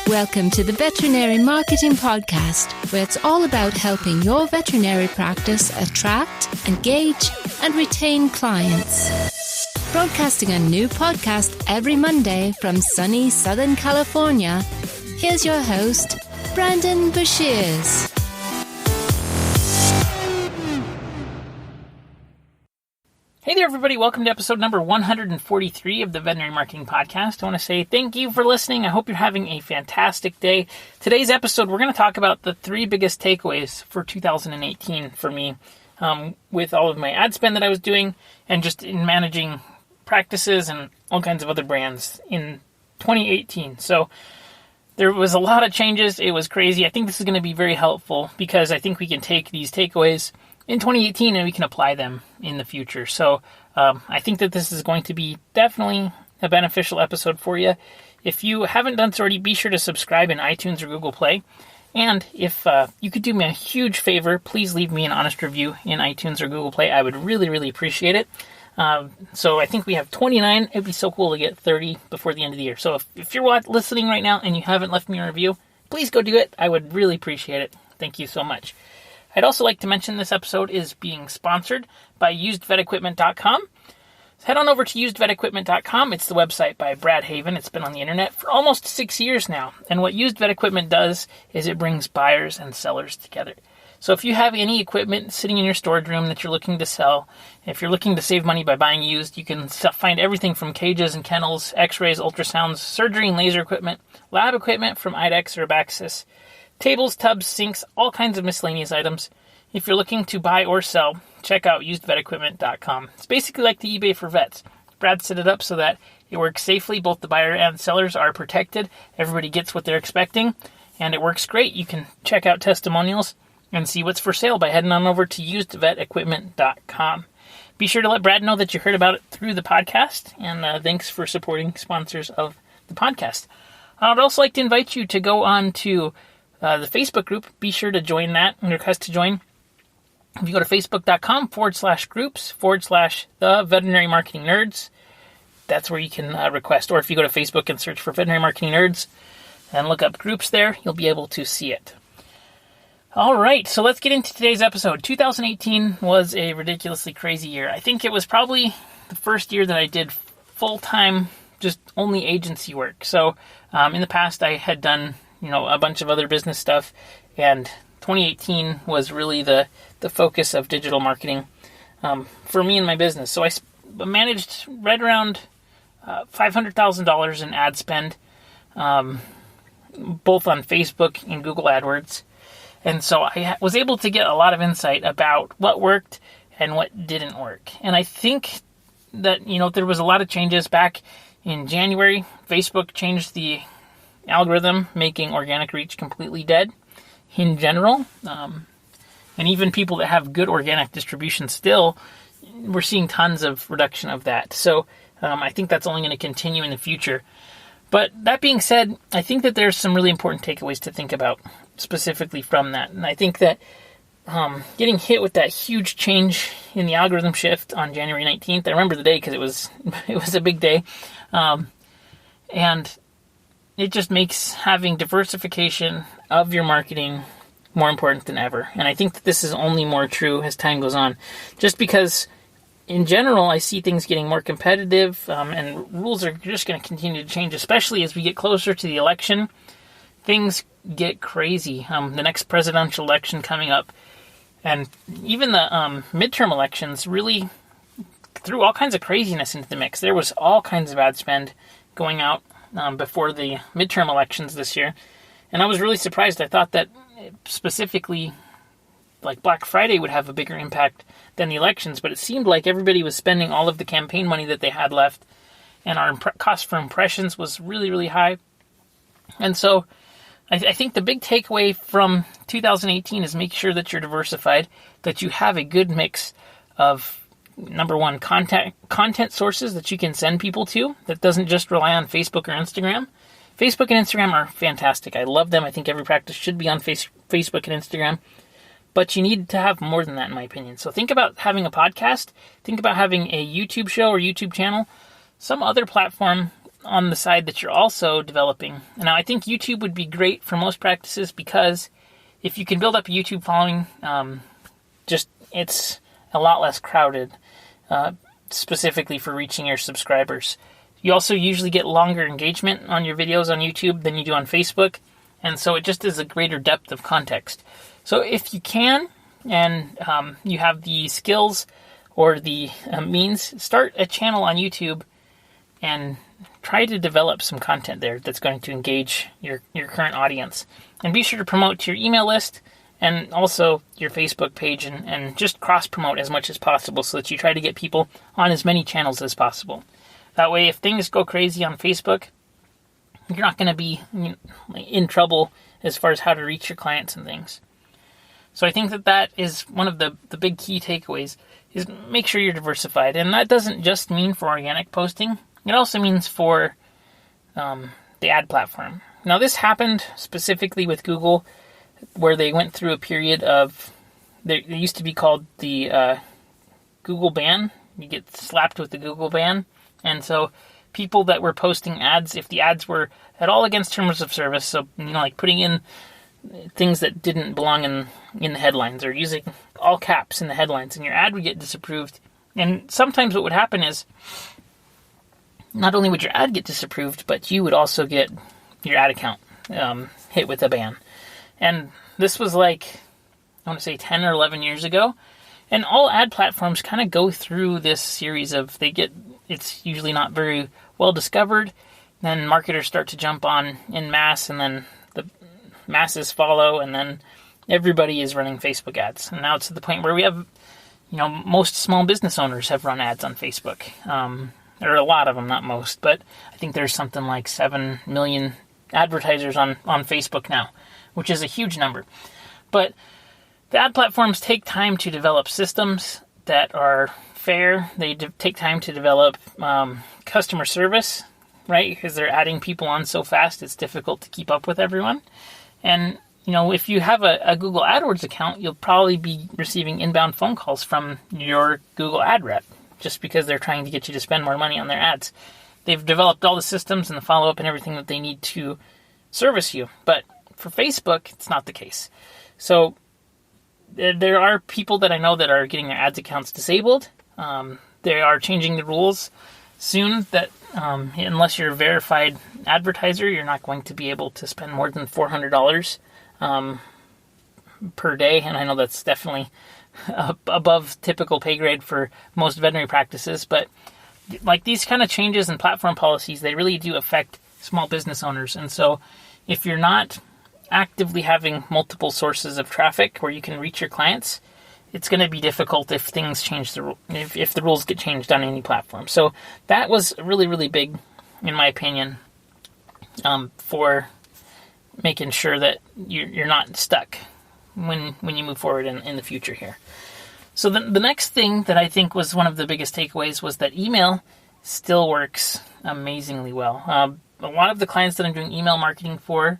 Welcome to the Veterinary Marketing Podcast, where it's all about helping your veterinary practice attract, engage, and retain clients. Broadcasting a new podcast every Monday from sunny Southern California, here's your host, Brandon Bashirs. Hey there, everybody. Welcome to episode number 143 of the Veterinary Marketing Podcast. I want to say thank you for listening. I hope you're having a fantastic day. Today's episode, we're going to talk about the three biggest takeaways for 2018 for me with all of my ad spend that I was doing and just in managing practices and all kinds of other brands in 2018. So there was a lot of changes. It was crazy. I think this is going to be very helpful because I think we can take these takeaways in 2018 and we can apply them in the future. So I think that this is going to be definitely a beneficial episode for you. If you haven't done so already, be sure to subscribe in iTunes or Google Play. And if you could do me a huge favor, please leave me an honest review in iTunes or Google Play. I would really, really appreciate it. So I think we have 29. It'd be so cool to get 30 before the end of the year. So if you're listening right now and you haven't left me a review, please go do it. I would really appreciate it. Thank you so much. I'd also like to mention this episode is being sponsored by usedvetequipment.com. So head on over to usedvetequipment.com. It's the website by Brad Haven. It's been on the internet for almost 6 years now. And what Used Vet Equipment does is it brings buyers and sellers together. So if you have any equipment sitting in your storage room that you're looking to sell, if you're looking to save money by buying used, you can find everything from cages and kennels, x-rays, ultrasounds, surgery and laser equipment, lab equipment from IDEXX or Abaxis, tables, tubs, sinks, all kinds of miscellaneous items. If you're looking to buy or sell, check out usedvetequipment.com. It's basically like the eBay for vets. Brad set it up so that it works safely. Both the buyer and sellers are protected. Everybody gets what they're expecting, and it works great. You can check out testimonials and see what's for sale by heading on over to usedvetequipment.com. Be sure to let Brad know that you heard about it through the podcast, and thanks for supporting sponsors of the podcast. I'd also like to invite you to go on to the Facebook group. Be sure to join that and request to join. If you go to facebook.com/groups/the Veterinary Marketing Nerds, that's where you can request. Or if you go to Facebook and search for Veterinary Marketing Nerds and look up groups there, you'll be able to see it. All right, so let's get into today's episode. 2018 was a ridiculously crazy year. I think it was probably the first year that I did full-time, just only agency work. So in the past, I had done a bunch of other business stuff, and 2018 was really the focus of digital marketing for me and my business. So I managed right around $500,000 in ad spend, both on Facebook and Google AdWords. And so I was able to get a lot of insight about what worked and what didn't work. And I think that, there was a lot of changes back in January. Facebook changed the algorithm, making organic reach completely dead in general. And even people that have good organic distribution still, we're seeing tons of reduction of that. So I think that's only going to continue in the future. But that being said, I think that there's some really important takeaways to think about specifically from that. And I think that getting hit with that huge change in the algorithm shift on January 19th, I remember the day because it was a big day. And it just makes having diversification of your marketing more important than ever. And I think that this is only more true as time goes on. Just because, in general, I see things getting more competitive, and rules are just going to continue to change, especially as we get closer to the election. Things get crazy. The next presidential election coming up, and even the midterm elections really threw all kinds of craziness into the mix. There was all kinds of ad spend going out before the midterm elections this year. And I was really surprised. I thought that specifically like Black Friday would have a bigger impact than the elections, but it seemed like everybody was spending all of the campaign money that they had left, and our cost for impressions was really, really high. And so I think the big takeaway from 2018 is make sure that you're diversified, that you have a good mix of, number one, content sources that you can send people to that doesn't just rely on Facebook or Instagram. Facebook and Instagram are fantastic. I love them. I think every practice should be on Facebook and Instagram. But you need to have more than that, in my opinion. So think about having a podcast. Think about having a YouTube show or YouTube channel. some other platform on the side that you're also developing. Now, I think YouTube would be great for most practices because if you can build up a YouTube following, it's a lot less crowded, specifically for reaching your subscribers. You also usually get longer engagement on your videos on YouTube than you do on Facebook, and so it just is a greater depth of context. So if you can, and you have the skills or the means, start a channel on YouTube and try to develop some content there that's going to engage your current audience. And be sure to promote to your email list and also your Facebook page, and just cross-promote as much as possible so that you try to get people on as many channels as possible. That way, if things go crazy on Facebook, you're not going to be in trouble as far as how to reach your clients and things. So I think that is one of the big key takeaways, is make sure you're diversified. And that doesn't just mean for organic posting. It also means for the ad platform. Now, this happened specifically with Google, where they went through a period of, they used to be called the Google ban. You get slapped with the Google ban. And so people that were posting ads, if the ads were at all against terms of service, so like putting in things that didn't belong in the headlines, or using all caps in the headlines, and your ad would get disapproved. And sometimes what would happen is, not only would your ad get disapproved, but you would also get your ad account hit with a ban. And this was I want to say 10 or 11 years ago. And all ad platforms kind of go through this series of, it's usually not very well discovered. Then marketers start to jump on in mass, and then the masses follow, and then everybody is running Facebook ads. And now it's to the point where we have, most small business owners have run ads on Facebook. There are a lot of them, not most, but I think there's something like 7 million advertisers on Facebook now, which is a huge number. But the ad platforms take time to develop systems that are fair. They take time to develop customer service, right? Because they're adding people on so fast, it's difficult to keep up with everyone. And, if you have a Google AdWords account, you'll probably be receiving inbound phone calls from your Google ad rep, just because they're trying to get you to spend more money on their ads. They've developed all the systems and the follow-up and everything that they need to service you. But for Facebook, it's not the case. So there are people that I know that are getting their ads accounts disabled. They are changing the rules soon that unless you're a verified advertiser, you're not going to be able to spend more than $400 per day. And I know that's definitely above typical pay grade for most veterinary practices, but these kind of changes in platform policies, they really do affect small business owners. And so if you're not actively having multiple sources of traffic where you can reach your clients, it's going to be difficult if things change, if the rules get changed on any platform. So that was really, really big, in my opinion, for making sure that you're not stuck when you move forward in the future here. So the next thing that I think was one of the biggest takeaways was that email still works amazingly well. A lot of the clients that I'm doing email marketing for,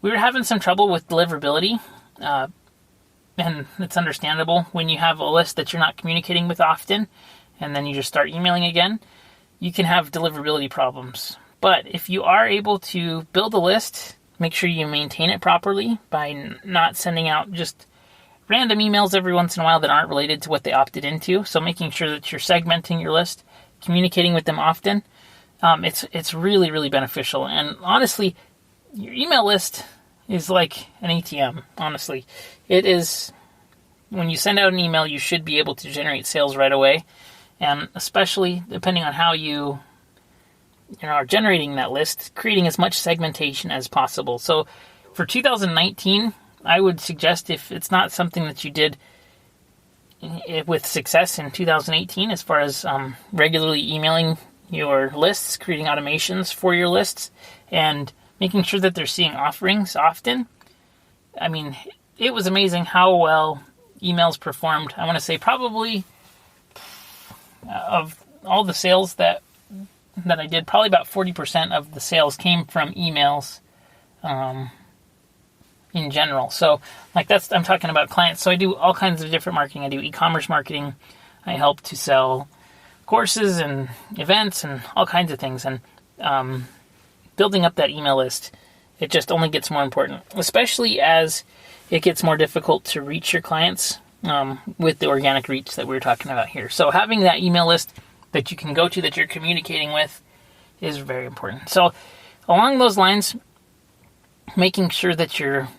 we were having some trouble with deliverability, and it's understandable when you have a list that you're not communicating with often, and then you just start emailing again, you can have deliverability problems. But if you are able to build a list, make sure you maintain it properly by not sending out just random emails every once in a while that aren't related to what they opted into. So making sure that you're segmenting your list, communicating with them often, it's really, really beneficial. And honestly, your email list is like an ATM, honestly. It is, when you send out an email, you should be able to generate sales right away. And especially depending on how you are generating that list, creating as much segmentation as possible. So for 2019, I would suggest, if it's not something that you did with success in 2018, as far as regularly emailing your lists, creating automations for your lists, and making sure that they're seeing offerings often. I mean, it was amazing how well emails performed. I want to say probably of all the sales that I did, probably about 40% of the sales came from emails in general. So I'm talking about clients. So I do all kinds of different marketing. I do e-commerce marketing. I help to sell courses and events and all kinds of things. And building up that email list, it just only gets more important, especially as it gets more difficult to reach your clients with the organic reach that we were talking about here. So having that email list that you can go to, that you're communicating with, is very important. So along those lines, making sure that you're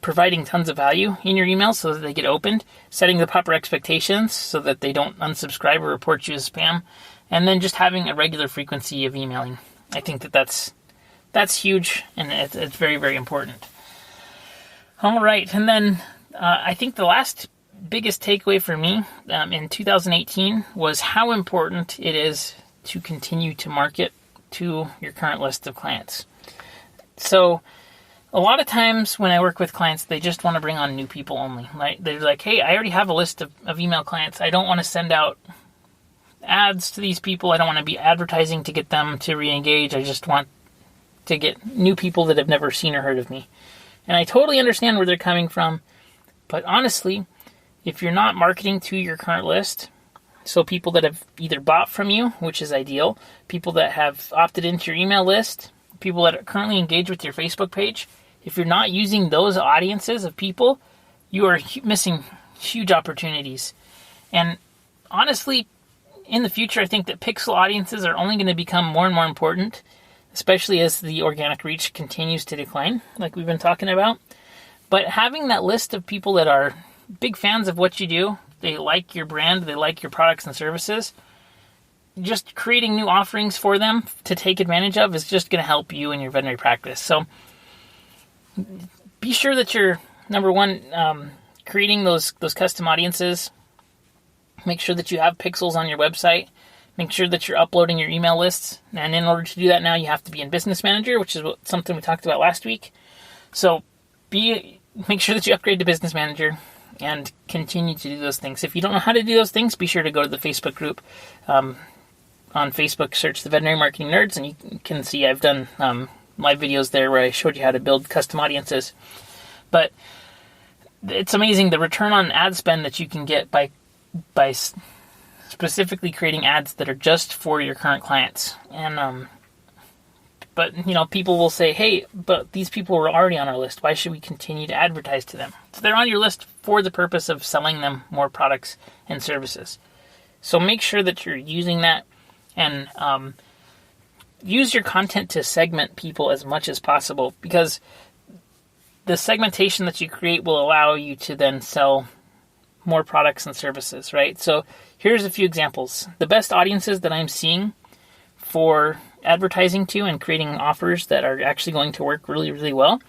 providing tons of value in your emails so that they get opened, setting the proper expectations so that they don't unsubscribe or report you as spam, and then just having a regular frequency of emailing. I think that's huge, and it's very, very important. All right, and then I think the last biggest takeaway for me in 2018 was how important it is to continue to market to your current list of clients. So a lot of times when I work with clients, they just want to bring on new people only, right? They're like, hey, I already have a list of email clients. I don't want to send out ads to these people. I don't want to be advertising to get them to re-engage. I just want to get new people that have never seen or heard of me. And I totally understand where they're coming from. But honestly, if you're not marketing to your current list, so people that have either bought from you, which is ideal, people that have opted into your email list, people that are currently engaged with your Facebook page, if you're not using those audiences of people, you are missing huge opportunities. And honestly, in the future, I think that pixel audiences are only going to become more and more important, especially as the organic reach continues to decline, like we've been talking about. But having that list of people that are big fans of what you do, they like your brand, they like your products and services, just creating new offerings for them to take advantage of is just going to help you in your veterinary practice. So be sure that you're, number one, creating those custom audiences. Make sure that you have pixels on your website. Make sure that you're uploading your email lists. And in order to do that now, you have to be in Business Manager, which is something we talked about last week. So make sure that you upgrade to Business Manager and continue to do those things. If you don't know how to do those things, be sure to go to the Facebook group. On Facebook, search the Veterinary Marketing Nerds, and you can see I've done live videos there where I showed you how to build custom audiences. But it's amazing the return on ad spend that you can get by specifically creating ads that are just for your current clients. And but people will say, hey, but these people were already on our list. Why should we continue to advertise to them? So they're on your list for the purpose of selling them more products and services. So make sure that you're using that, and use your content to segment people as much as possible, because the segmentation that you create will allow you to then sell more products and services, right? So here's a few examples. The best audiences that I'm seeing for advertising to and creating offers that are actually going to work really, really well,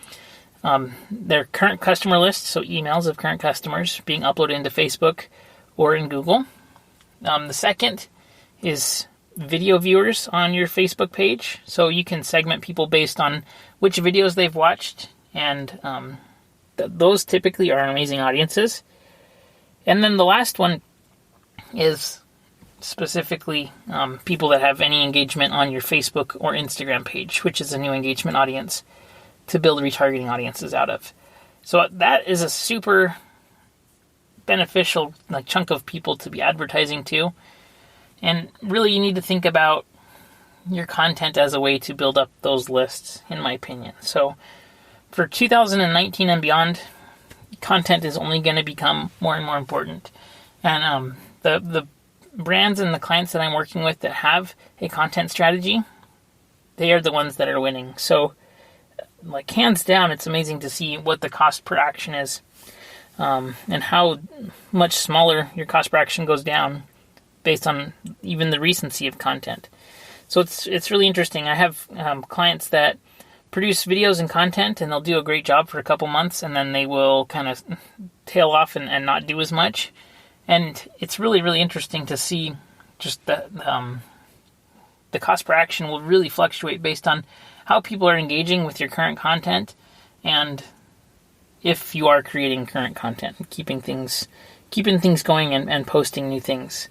their current customer list, so emails of current customers being uploaded into Facebook or in Google. The second is video viewers on your Facebook page. So you can segment people based on which videos they've watched, and those typically are amazing audiences. And then the last one is specifically people that have any engagement on your Facebook or Instagram page, which is a new engagement audience to build retargeting audiences out of. So that is a super beneficial chunk of people to be advertising to. And really, you need to think about your content as a way to build up those lists, in my opinion. So for 2019 and beyond, content is only going to become more and more important. And the brands and the clients that I'm working with that have a content strategy, they are the ones that are winning. So hands down, it's amazing to see what the cost per action is, and how much smaller your cost per action goes down based on even the recency of content. So it's really interesting. I have clients that produce videos and content, and they'll do a great job for a couple months, and then they will kind of tail off and not do as much. And it's really, really interesting to see just the cost per action will really fluctuate based on how people are engaging with your current content, and if you are creating current content, keeping things going and posting new things.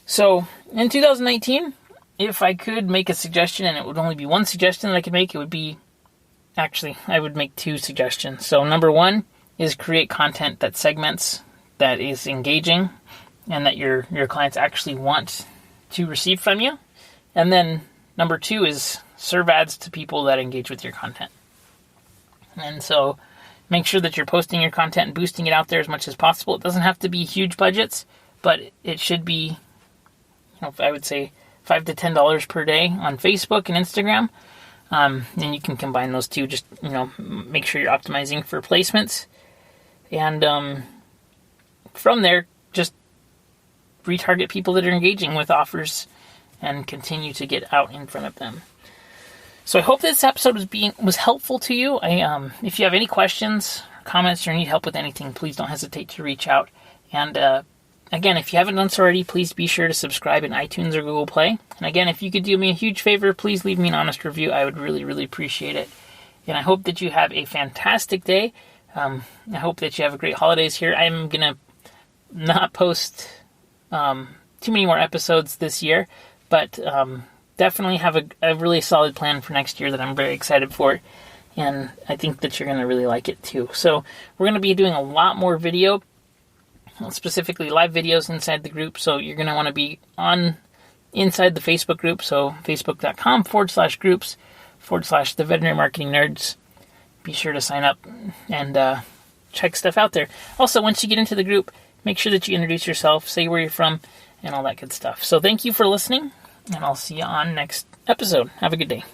So in 2019, if I could make a suggestion, and it would only be one suggestion that I could make, it would be, actually, I would make two suggestions. So number one is create content that segments, that is engaging, and that your clients actually want to receive from you. And then number 2 is serve ads to people that engage with your content. And so make sure that you're posting your content and boosting it out there as much as possible. It doesn't have to be huge budgets, but it should be, I would say $5 to $10 per day on Facebook and Instagram. And you can combine those two. Just, make sure you're optimizing for placements. And from there, just retarget people that are engaging with offers and continue to get out in front of them. So I hope this episode was helpful to you. If you have any questions, comments, or need help with anything, please don't hesitate to reach out. And again, if you haven't done so already, please be sure to subscribe in iTunes or Google Play. And again, if you could do me a huge favor, please leave me an honest review. I would really, really appreciate it. And I hope that you have a fantastic day. I hope that you have a great holidays here. I'm going to not post too many more episodes this year, but definitely have a really solid plan for next year that I'm very excited for, and I think that you're going to really like it too. So we're going to be doing a lot more video, specifically live videos inside the group, so you're going to want to be inside the Facebook group, so facebook.com/groups/the Veterinary Marketing Nerds. Be sure to sign up and check stuff out there. Also, once you get into the group, make sure that you introduce yourself, say where you're from, and all that good stuff. So thank you for listening, and I'll see you on next episode. Have a good day.